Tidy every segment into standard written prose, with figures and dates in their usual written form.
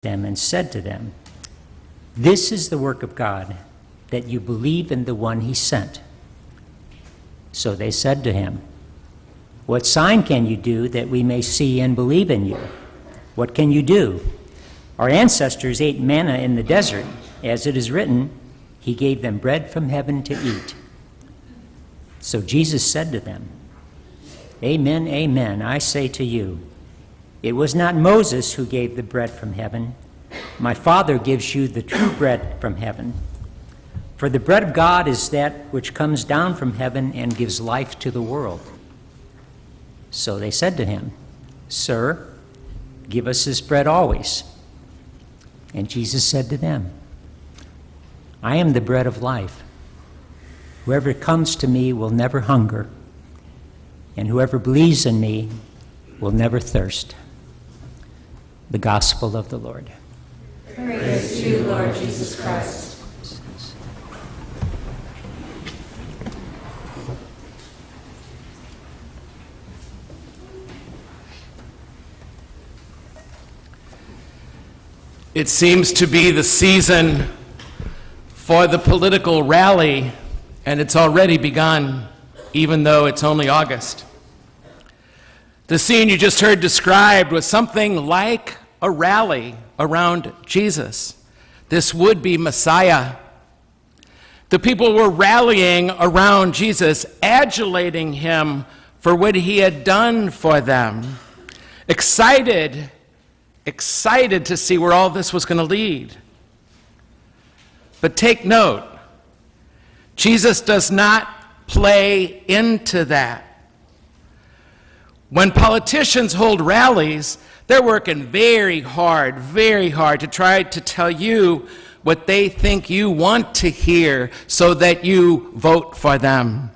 them and said to them, "This is the work of God, that you believe in the one he sent." So they said to him, "What sign can you do that we may see and believe in you? What can you do? Our ancestors ate manna in the desert. As it is written, he gave them bread from heaven to eat." So Jesus said to them, "Amen, amen, I say to you, it was not Moses who gave the bread from heaven. My Father gives you the true bread from heaven. For the bread of God is that which comes down from heaven and gives life to the world." So they said to him, "Sir, give us this bread always." And Jesus said to them, "I am the bread of life. Whoever comes to me will never hunger, and whoever believes in me will never thirst." The Gospel of the Lord. Praise to you, Lord Jesus Christ. It seems to be the season for the political rally, and it's already begun, even though it's only August. The scene you just heard described was something like a rally around Jesus, this would-be Messiah. The people were rallying around Jesus, adulating him for what he had done for them, excited to see where all this was going to lead. But take note, Jesus does not play into that. When politicians hold rallies, they're working very hard to try to tell you what they think you want to hear so that you vote for them.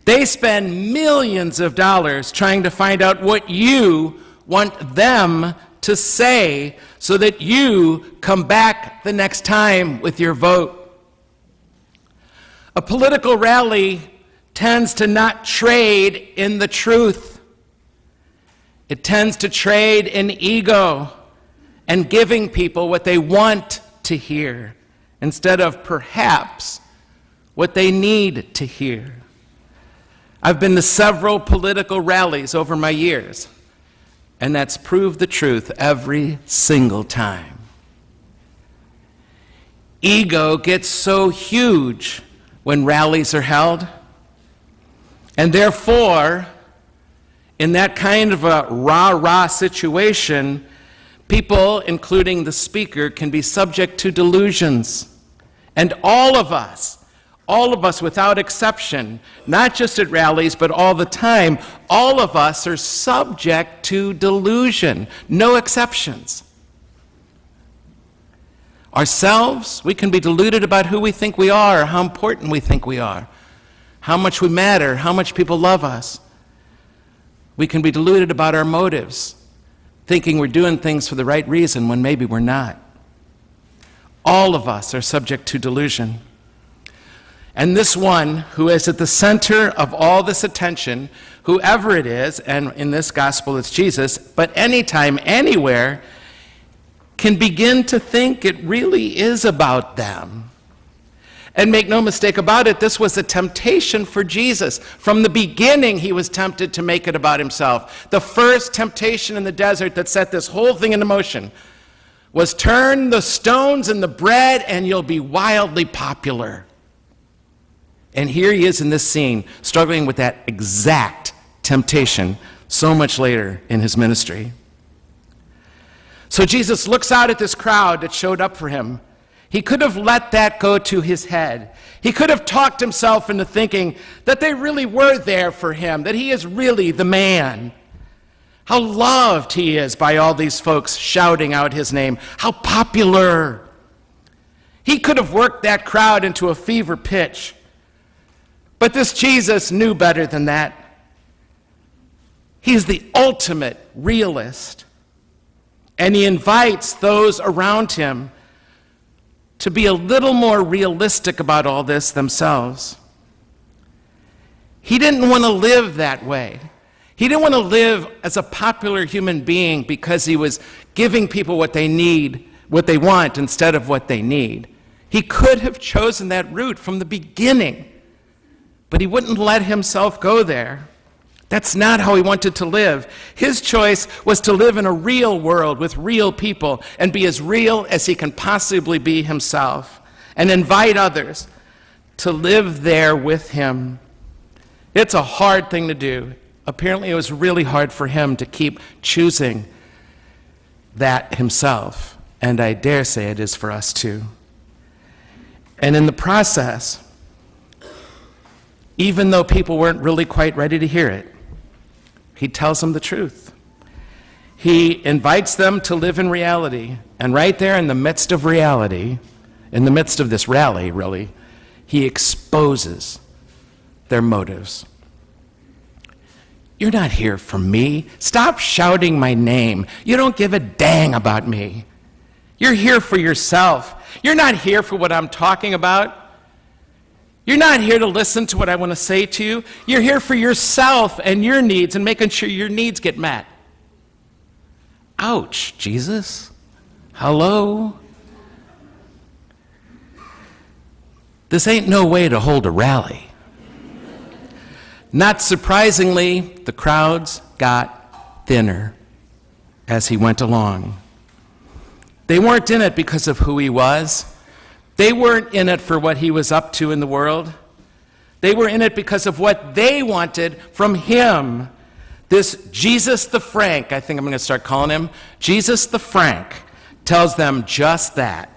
They spend millions of dollars trying to find out what you want them to say so that you come back the next time with your vote. A political rally tends to not trade in the truth. It tends to trade in ego and giving people what they want to hear instead of perhaps what they need to hear. I've been to several political rallies over my years, and that's proved the truth every single time. Ego gets so huge when rallies are held, and therefore, in that kind of a rah-rah situation, people, including the speaker, can be subject to delusions. And all of us without exception, not just at rallies, but all the time, all of us are subject to delusion, no exceptions. Ourselves, we can be deluded about who we think we are, how important we think we are, how much we matter, how much people love us. We can be deluded about our motives, thinking we're doing things for the right reason when maybe we're not. All of us are subject to delusion. And this one who is at the center of all this attention, whoever it is, and in this gospel it's Jesus, but anytime, anywhere, can begin to think it really is about them. And make no mistake about it, this was a temptation for Jesus. From the beginning, he was tempted to make it about himself. The first temptation in the desert that set this whole thing into motion was turn the stones in the bread and you'll be wildly popular. And here he is in this scene, struggling with that exact temptation so much later in his ministry. So Jesus looks out at this crowd that showed up for him. He could have let that go to his head. He could have talked himself into thinking that they really were there for him, that he is really the man. How loved he is by all these folks shouting out his name. How popular. He could have worked that crowd into a fever pitch. But this Jesus knew better than that. He's the ultimate realist. And he invites those around him to be a little more realistic about all this themselves. He didn't want to live that way. He didn't want to live as a popular human being because he was giving people what they need, what they want instead of what they need. He could have chosen that route from the beginning, but he wouldn't let himself go there. That's not how he wanted to live. His choice was to live in a real world with real people and be as real as he can possibly be himself and invite others to live there with him. It's a hard thing to do. Apparently, it was really hard for him to keep choosing that himself, and I dare say it is for us too. And in the process, even though people weren't really quite ready to hear it, he tells them the truth. He invites them to live in reality, and right there in the midst of reality, in the midst of this rally, really, he exposes their motives. You're not here for me. Stop shouting my name. You don't give a dang about me. You're here for yourself. You're not here for what I'm talking about. You're not here to listen to what I want to say to you. You're here for yourself and your needs and making sure your needs get met. Ouch, Jesus. Hello? This ain't no way to hold a rally. Not surprisingly, the crowds got thinner as he went along. They weren't in it because of who he was. They weren't in it for what he was up to in the world. They were in it because of what they wanted from him. This Jesus the Frank, I think I'm going to start calling him, Jesus the Frank, tells them just that.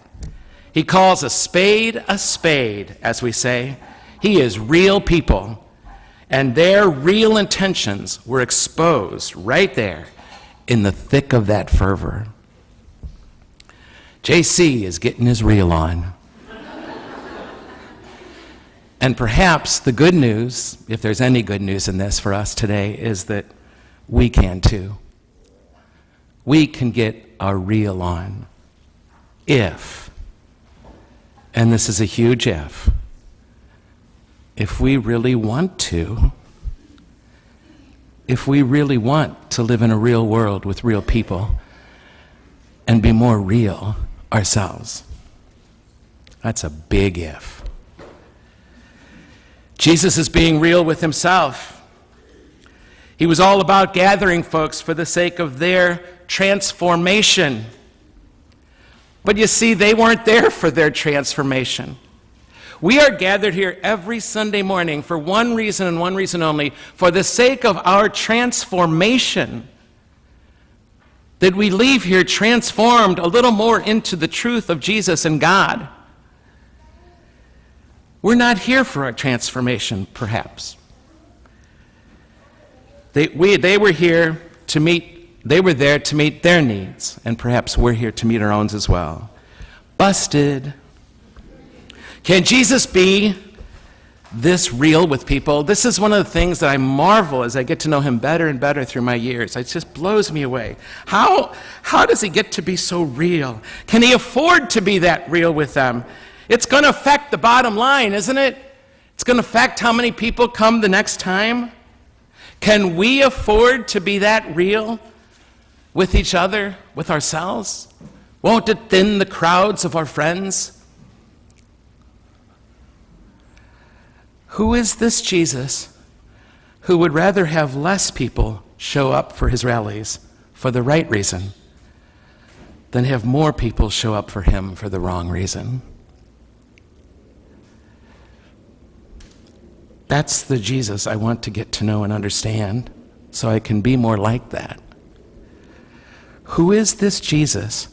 He calls a spade, as we say. He is real people. And their real intentions were exposed right there in the thick of that fervor. JC is getting his reel on. And perhaps the good news, if there's any good news in this for us today, is that we can too. We can get our reel on if, and this is a huge if we really want to, if we really want to live in a real world with real people and be more real ourselves. That's a big if. Jesus is being real with himself. He was all about gathering folks for the sake of their transformation. But you see, they weren't there for their transformation. We are gathered here every Sunday morning for one reason and one reason only, for the sake of our transformation. That we leave here transformed a little more into the truth of Jesus and God. We're not here for a transformation, perhaps. They were here to meet, they were there to meet their needs, and perhaps we're here to meet our own as well. Busted. Can Jesus be this real with people? This is one of the things that I marvel as I get to know him better and better through my years. It just blows me away. How does he get to be so real? Can he afford to be that real with them? It's going to affect the bottom line, isn't it? It's going to affect how many people come the next time. Can we afford to be that real with each other, with ourselves? Won't it thin the crowds of our friends? Who is this Jesus who would rather have less people show up for his rallies for the right reason than have more people show up for him for the wrong reason? That's the Jesus I want to get to know and understand so I can be more like that. Who is this Jesus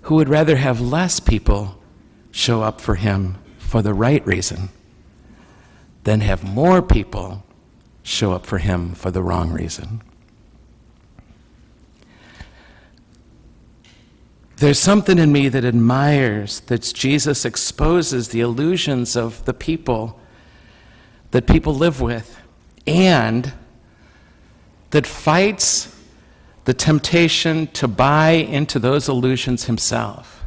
who would rather have less people show up for him for the right reason than have more people show up for him for the wrong reason? There's something in me that admires that Jesus exposes the illusions of the people that people live with, and that fights the temptation to buy into those illusions himself.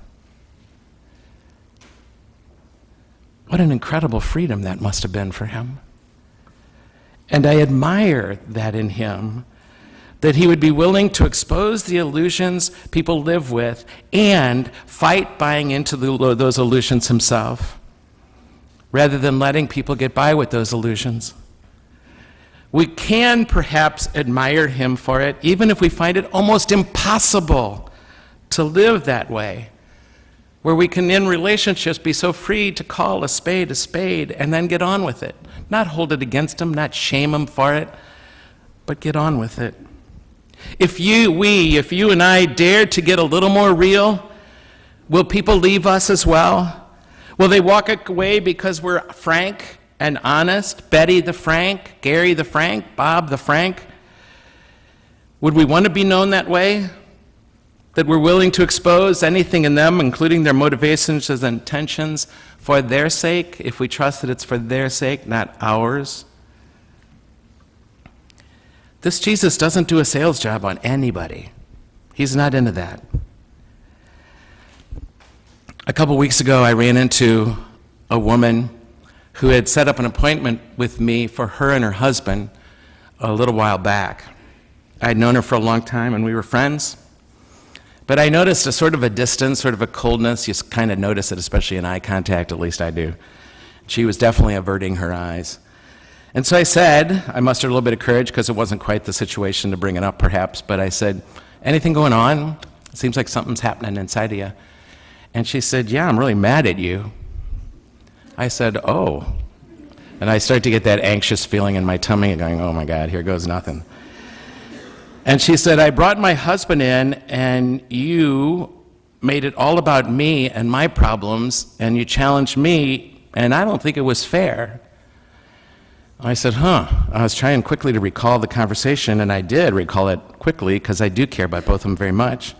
What an incredible freedom that must have been for him. And I admire that in him, that he would be willing to expose the illusions people live with and fight buying into those illusions himself, rather than letting people get by with those illusions. We can perhaps admire him for it, even if we find it almost impossible to live that way, where we can in relationships be so free to call a spade and then get on with it. Not hold it against him, not shame him for it, but get on with it. If you and I dare to get a little more real, will people leave us as well? Will they walk away because we're frank and honest? Betty the Frank, Gary the Frank, Bob the Frank? Would we want to be known that way? That we're willing to expose anything in them, including their motivations and intentions, for their sake, if we trust that it's for their sake, not ours? This Jesus doesn't do a sales job on anybody. He's not into that. A couple weeks ago, I ran into a woman who had set up an appointment with me for her and her husband a little while back. I'd known her for a long time, and we were friends. But I noticed a sort of a distance, sort of a coldness. You kind of notice it, especially in eye contact, at least I do. She was definitely averting her eyes. And so I said, I mustered a little bit of courage because it wasn't quite the situation to bring it up perhaps, but I said, anything going on? It seems like something's happening inside of you. And she said, yeah, I'm really mad at you. I said, oh. And I started to get that anxious feeling in my tummy and going, oh my God, here goes nothing. And she said, I brought my husband in and you made it all about me and my problems and you challenged me and I don't think it was fair. I said, I was trying quickly to recall the conversation, and I did recall it quickly because I do care about both of them very much.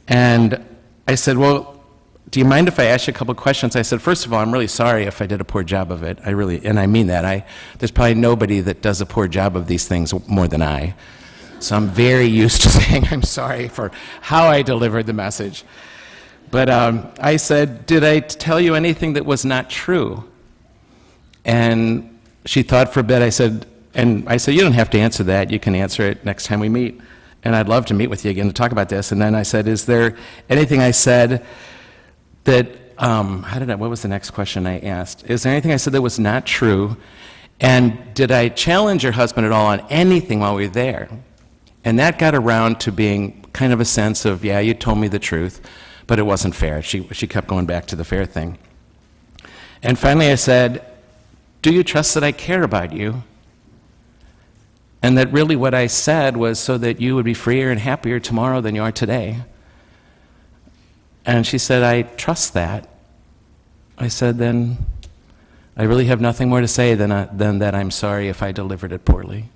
And I said, well, do you mind if I ask you a couple of questions? I said, first of all, I'm really sorry if I did a poor job of it. And I mean that. There's probably nobody that does a poor job of these things more than I. So I'm very used to saying I'm sorry for how I delivered the message. But I said, did I tell you anything that was not true? And she thought for a bit. I said, you don't have to answer that. You can answer it next time we meet. And I'd love to meet with you again to talk about this. And then I said, is there anything I said that, what was the next question I asked? Is there anything I said that was not true? And did I challenge your husband at all on anything while we were there? And that got around to being kind of a sense of, yeah, you told me the truth, but it wasn't fair. She kept going back to the fair thing. And finally I said, do you trust that I care about you? And that really what I said was so that you would be freer and happier tomorrow than you are today. And she said, I trust that. I said, then I really have nothing more to say than that I'm sorry if I delivered it poorly.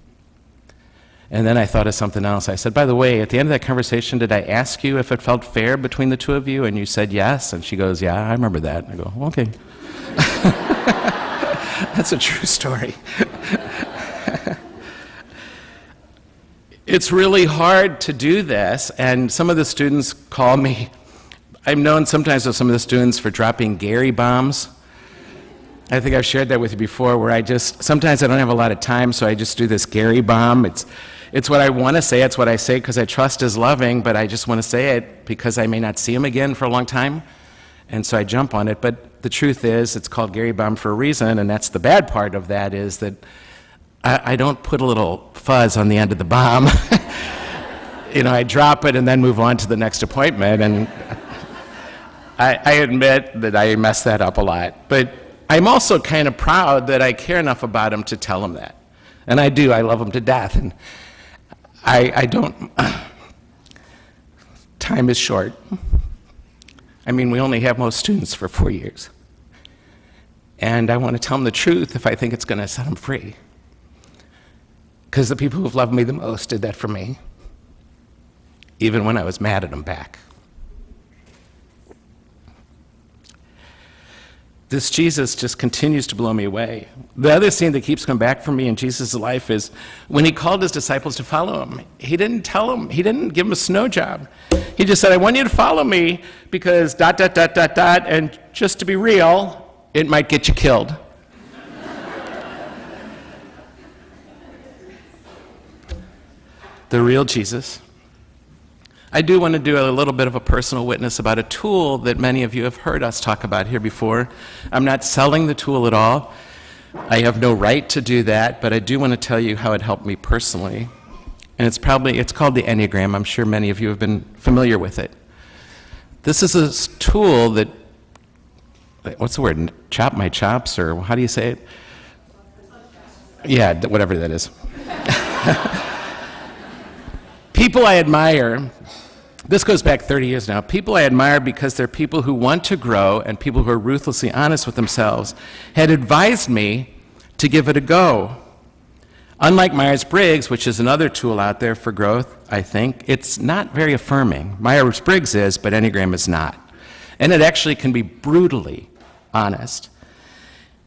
And then I thought of something else. I said, by the way, at the end of that conversation, did I ask you if it felt fair between the two of you? And you said yes. And she goes, yeah, I remember that. I go, okay. That's a true story. It's really hard to do this, and some of the students call me. I'm known sometimes with some of the students for dropping Gary bombs. I think I've shared that with you before, where sometimes I don't have a lot of time, so I just do this Gary bomb. It's what I want to say. It's what I say because I trust is loving, but I just want to say it because I may not see him again for a long time. And so I jump on it. But the truth is, it's called Gary bomb for a reason, and that's the bad part of that is that I don't put a little fuzz on the end of the bomb. I drop it and then move on to the next appointment. And I admit that I mess that up a lot. But I'm also kind of proud that I care enough about him to tell him that. And I do. I love him to death. And I don't... Time is short. I mean, we only have most students for 4 years. And I want to tell them the truth if I think it's going to set them free. Because the people who've loved me the most did that for me, even when I was mad at them back. This Jesus just continues to blow me away. The other scene that keeps coming back for me in Jesus' life is when he called his disciples to follow him. He didn't give them a snow job. He just said, I want you to follow me because ... and just to be real, it might get you killed. the real Jesus. I do want to do a little bit of a personal witness about a tool that many of you have heard us talk about here before. I'm not selling the tool at all. I have no right to do that, but I do want to tell you how it helped me personally. And it's called the Enneagram. I'm sure many of you have been familiar with it. This is a tool that, what's the word, chop my chops, or how do you say it? Yeah, whatever that is. People I admire, this goes back 30 years now, people I admire because they're people who want to grow and people who are ruthlessly honest with themselves, had advised me to give it a go. Unlike Myers-Briggs, which is another tool out there for growth, I think, it's not very affirming. Myers-Briggs is, but Enneagram is not. And it actually can be brutally honest.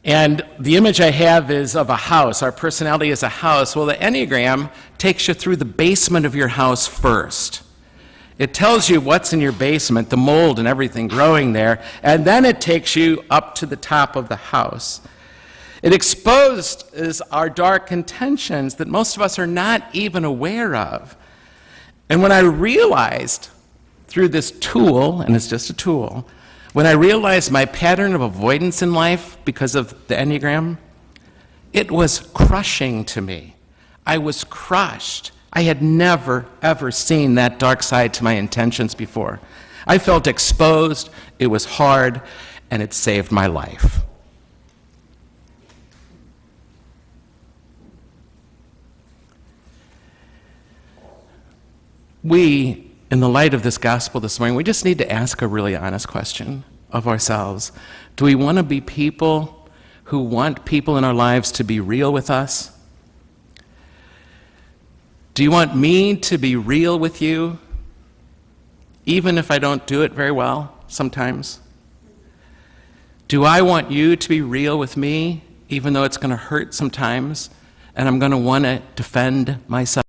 And the image I have is of a house. Our personality is a house. Well, the Enneagram takes you through the basement of your house first. It tells you what's in your basement, the mold and everything growing there, and then it takes you up to the top of the house. It exposes our dark intentions that most of us are not even aware of. And when I realized through this tool, and it's just a tool, when I realized my pattern of avoidance in life because of the Enneagram, it was crushing to me. I was crushed. I had never, ever seen that dark side to my intentions before. I felt exposed, it was hard, and it saved my life. We, in the light of this gospel this morning, we just need to ask a really honest question of ourselves. Do we want to be people who want people in our lives to be real with us? Do you want me to be real with you, even if I don't do it very well sometimes? Do I want you to be real with me, even though it's going to hurt sometimes, and I'm going to want to defend myself?